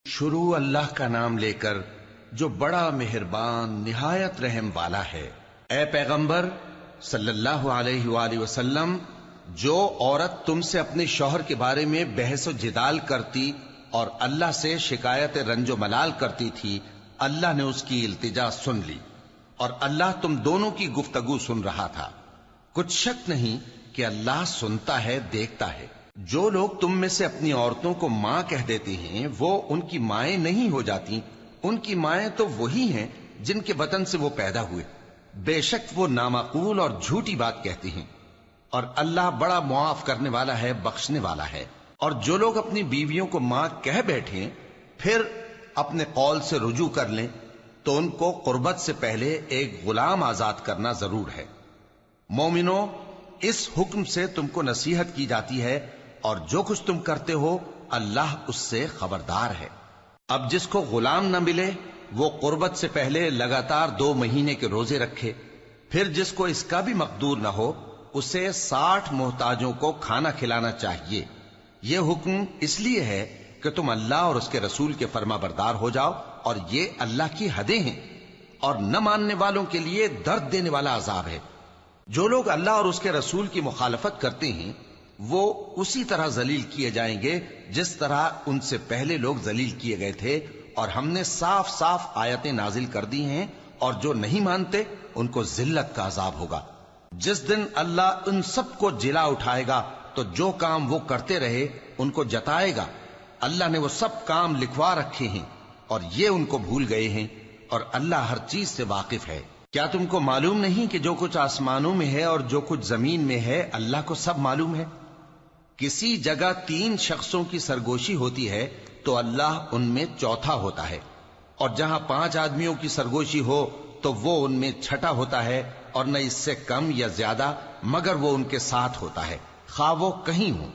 شروع اللہ کا نام لے کر جو بڑا مہربان نہایت رحم والا ہے۔ اے پیغمبر صلی اللہ علیہ وآلہ وسلم، جو عورت تم سے اپنے شوہر کے بارے میں بحث و جدال کرتی اور اللہ سے شکایت رنج و ملال کرتی تھی، اللہ نے اس کی التجا سن لی اور اللہ تم دونوں کی گفتگو سن رہا تھا۔ کچھ شک نہیں کہ اللہ سنتا ہے، دیکھتا ہے۔ جو لوگ تم میں سے اپنی عورتوں کو ماں کہہ دیتے ہیں وہ ان کی مائیں نہیں ہو جاتی، ان کی مائیں تو وہی ہیں جن کے بطن سے وہ پیدا ہوئے۔ بے شک وہ نامعقول اور جھوٹی بات کہتے ہیں، اور اللہ بڑا معاف کرنے والا ہے، بخشنے والا ہے۔ اور جو لوگ اپنی بیویوں کو ماں کہہ بیٹھیں پھر اپنے قول سے رجوع کر لیں تو ان کو قربت سے پہلے ایک غلام آزاد کرنا ضرور ہے۔ مومنو، اس حکم سے تم کو نصیحت کی جاتی ہے اور جو کچھ تم کرتے ہو اللہ اس سے خبردار ہے۔ اب جس کو غلام نہ ملے وہ قربت سے پہلے لگاتار 2 مہینے کے روزے رکھے، پھر جس کو اس کا بھی مقدور نہ ہو اسے 60 محتاجوں کو کھانا کھلانا چاہیے۔ یہ حکم اس لیے ہے کہ تم اللہ اور اس کے رسول کے فرما بردار ہو جاؤ، اور یہ اللہ کی حدیں ہیں، اور نہ ماننے والوں کے لیے درد دینے والا عذاب ہے۔ جو لوگ اللہ اور اس کے رسول کی مخالفت کرتے ہیں وہ اسی طرح ذلیل کیے جائیں گے جس طرح ان سے پہلے لوگ ذلیل کیے گئے تھے، اور ہم نے صاف صاف آیتیں نازل کر دی ہیں، اور جو نہیں مانتے ان کو ذلت کا عذاب ہوگا۔ جس دن اللہ ان سب کو جلا اٹھائے گا تو جو کام وہ کرتے رہے ان کو جتائے گا۔ اللہ نے وہ سب کام لکھوا رکھے ہیں اور یہ ان کو بھول گئے ہیں، اور اللہ ہر چیز سے واقف ہے۔ کیا تم کو معلوم نہیں کہ جو کچھ آسمانوں میں ہے اور جو کچھ زمین میں ہے اللہ کو سب معلوم ہے؟ کسی جگہ 3 شخصوں کی سرگوشی ہوتی ہے تو اللہ ان میں چوتھا ہوتا ہے، اور جہاں 5 آدمیوں کی سرگوشی ہو تو وہ ان میں چھٹا ہوتا ہے، اور نہ اس سے کم یا زیادہ مگر وہ ان کے ساتھ ہوتا ہے، خواہ وہ کہیں ہوں۔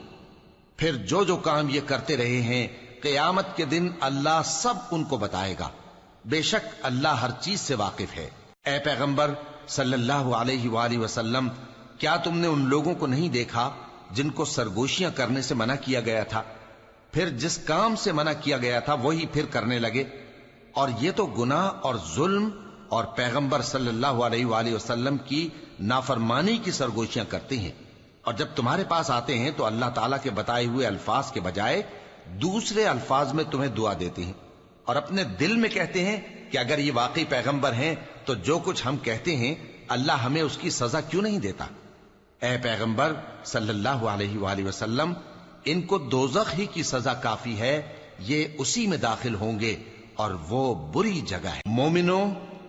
پھر جو جو کام یہ کرتے رہے ہیں قیامت کے دن اللہ سب ان کو بتائے گا۔ بے شک اللہ ہر چیز سے واقف ہے۔ اے پیغمبر صلی اللہ علیہ وآلہ وسلم، کیا تم نے ان لوگوں کو نہیں دیکھا جن کو سرگوشیاں کرنے سے منع کیا گیا تھا، پھر جس کام سے منع کیا گیا تھا وہی پھر کرنے لگے؟ اور یہ تو گناہ اور ظلم اور پیغمبر صلی اللہ علیہ وآلہ وسلم کی نافرمانی کی سرگوشیاں کرتے ہیں، اور جب تمہارے پاس آتے ہیں تو اللہ تعالیٰ کے بتائے ہوئے الفاظ کے بجائے دوسرے الفاظ میں تمہیں دعا دیتے ہیں، اور اپنے دل میں کہتے ہیں کہ اگر یہ واقعی پیغمبر ہیں تو جو کچھ ہم کہتے ہیں اللہ ہمیں اس کی سزا کیوں نہیں دیتا؟ اے پیغمبر صلی اللہ علیہ وآلہ وسلم، ان کو دوزخ ہی کی سزا کافی ہے، یہ اسی میں داخل ہوں گے اور وہ بری جگہ ہے۔ مومنو،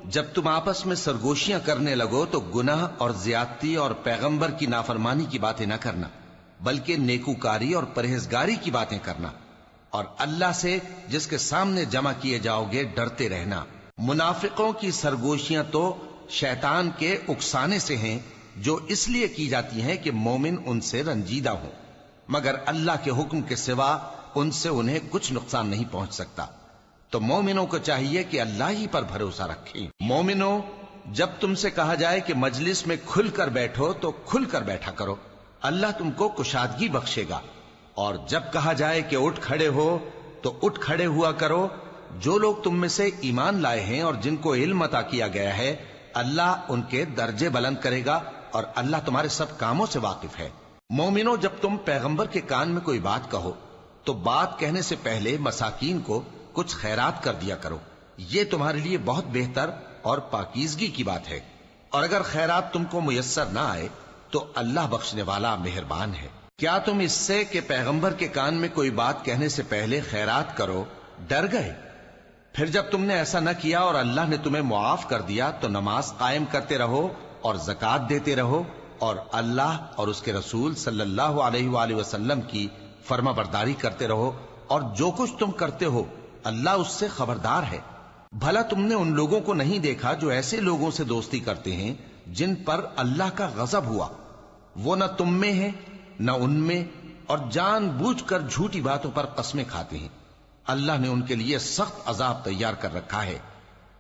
جب تم آپس میں سرگوشیاں کرنے لگو تو گناہ اور زیادتی اور پیغمبر کی نافرمانی کی باتیں نہ کرنا، بلکہ نیکوکاری اور پرہیزگاری کی باتیں کرنا، اور اللہ سے جس کے سامنے جمع کیے جاؤ گے ڈرتے رہنا۔ منافقوں کی سرگوشیاں تو شیطان کے اکسانے سے ہیں جو اس لیے کی جاتی ہیں کہ مومن ان سے رنجیدہ ہوں، مگر اللہ کے حکم کے سوا ان سے انہیں کچھ نقصان نہیں پہنچ سکتا۔ تو مومنوں کو چاہیے کہ اللہ ہی پر بھروسہ رکھیں۔ مومنوں، جب تم سے کہا جائے کہ مجلس میں کھل کر بیٹھو تو کھل کر بیٹھا کرو، اللہ تم کو کشادگی بخشے گا، اور جب کہا جائے کہ اٹھ کھڑے ہو تو اٹھ کھڑے ہوا کرو۔ جو لوگ تم میں سے ایمان لائے ہیں اور جن کو علم عطا کیا گیا ہے اللہ ان کے درجے بلند کرے گا، اور اللہ تمہارے سب کاموں سے واقف ہے۔ مومنو، جب تم پیغمبر کے کان میں کوئی بات کہو تو بات کہنے سے پہلے مساکین کو کچھ خیرات کر دیا کرو، یہ تمہارے لیے بہت بہتر اور پاکیزگی کی بات ہے، اور اگر خیرات تم کو میسر نہ آئے تو اللہ بخشنے والا مہربان ہے۔ کیا تم اس سے کہ پیغمبر کے کان میں کوئی بات کہنے سے پہلے خیرات کرو ڈر گئے؟ پھر جب تم نے ایسا نہ کیا اور اللہ نے تمہیں معاف کر دیا تو نماز قائم کرتے رہو اور زکوٰۃ دیتے رہو، اور اللہ اور اس کے رسول صلی اللہ علیہ وآلہ وسلم کی فرما برداری کرتے رہو، اور جو کچھ تم کرتے ہو اللہ اس سے خبردار ہے۔ بھلا تم نے ان لوگوں کو نہیں دیکھا جو ایسے لوگوں سے دوستی کرتے ہیں جن پر اللہ کا غضب ہوا؟ وہ نہ تم میں ہیں نہ ان میں، اور جان بوجھ کر جھوٹی باتوں پر قسمیں کھاتے ہیں۔ اللہ نے ان کے لیے سخت عذاب تیار کر رکھا ہے۔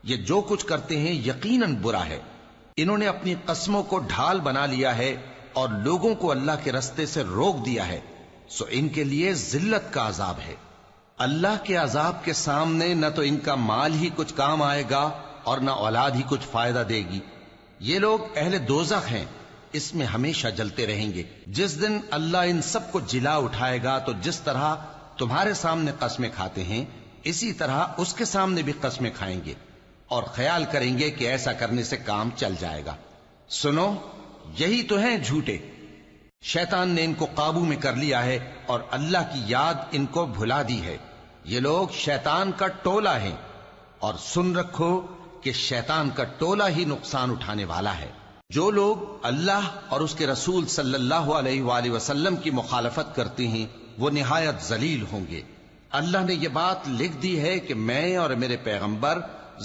یہ جو کچھ کرتے ہیں یقیناً برا ہے۔ انہوں نے اپنی قسموں کو ڈھال بنا لیا ہے اور لوگوں کو اللہ کے رستے سے روک دیا ہے، سو ان کے لیے ذلت کا عذاب ہے۔ اللہ کے عذاب کے سامنے نہ تو ان کا مال ہی کچھ کام آئے گا اور نہ اولاد ہی کچھ فائدہ دے گی۔ یہ لوگ اہل دوزخ ہیں، اس میں ہمیشہ جلتے رہیں گے۔ جس دن اللہ ان سب کو جلا اٹھائے گا تو جس طرح تمہارے سامنے قسمیں کھاتے ہیں اسی طرح اس کے سامنے بھی قسمیں کھائیں گے اور خیال کریں گے کہ ایسا کرنے سے کام چل جائے گا۔ سنو، یہی تو ہیں جھوٹے۔ شیطان نے ان کو قابو میں کر لیا ہے اور اللہ کی یاد ان کو بھلا دی ہے۔ یہ لوگ شیطان کا ٹولہ ہیں، اور سن رکھو کہ شیطان کا ٹولہ ہی نقصان اٹھانے والا ہے۔ جو لوگ اللہ اور اس کے رسول صلی اللہ علیہ وآلہ وسلم کی مخالفت کرتے ہیں وہ نہایت ذلیل ہوں گے۔ اللہ نے یہ بات لکھ دی ہے کہ میں اور میرے پیغمبر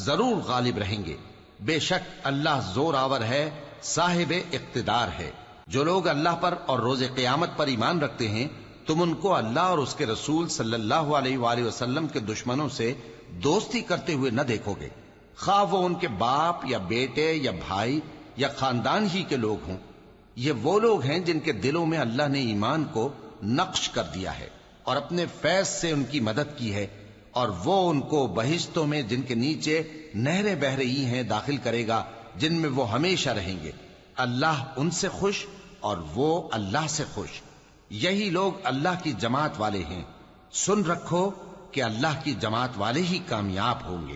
ضرور غالب رہیں گے۔ بے شک اللہ زور آور ہے، صاحب اقتدار ہے۔ جو لوگ اللہ پر اور روز قیامت پر ایمان رکھتے ہیں تم ان کو اللہ اور اس کے رسول صلی اللہ علیہ وآلہ وسلم کے دشمنوں سے دوستی کرتے ہوئے نہ دیکھو گے، خواہ وہ ان کے باپ یا بیٹے یا بھائی یا خاندان ہی کے لوگ ہوں۔ یہ وہ لوگ ہیں جن کے دلوں میں اللہ نے ایمان کو نقش کر دیا ہے اور اپنے فیض سے ان کی مدد کی ہے، اور وہ ان کو بہشتوں میں جن کے نیچے نہریں بہ رہی ہیں داخل کرے گا، جن میں وہ ہمیشہ رہیں گے۔ اللہ ان سے خوش اور وہ اللہ سے خوش۔ یہی لوگ اللہ کی جماعت والے ہیں۔ سن رکھو کہ اللہ کی جماعت والے ہی کامیاب ہوں گے۔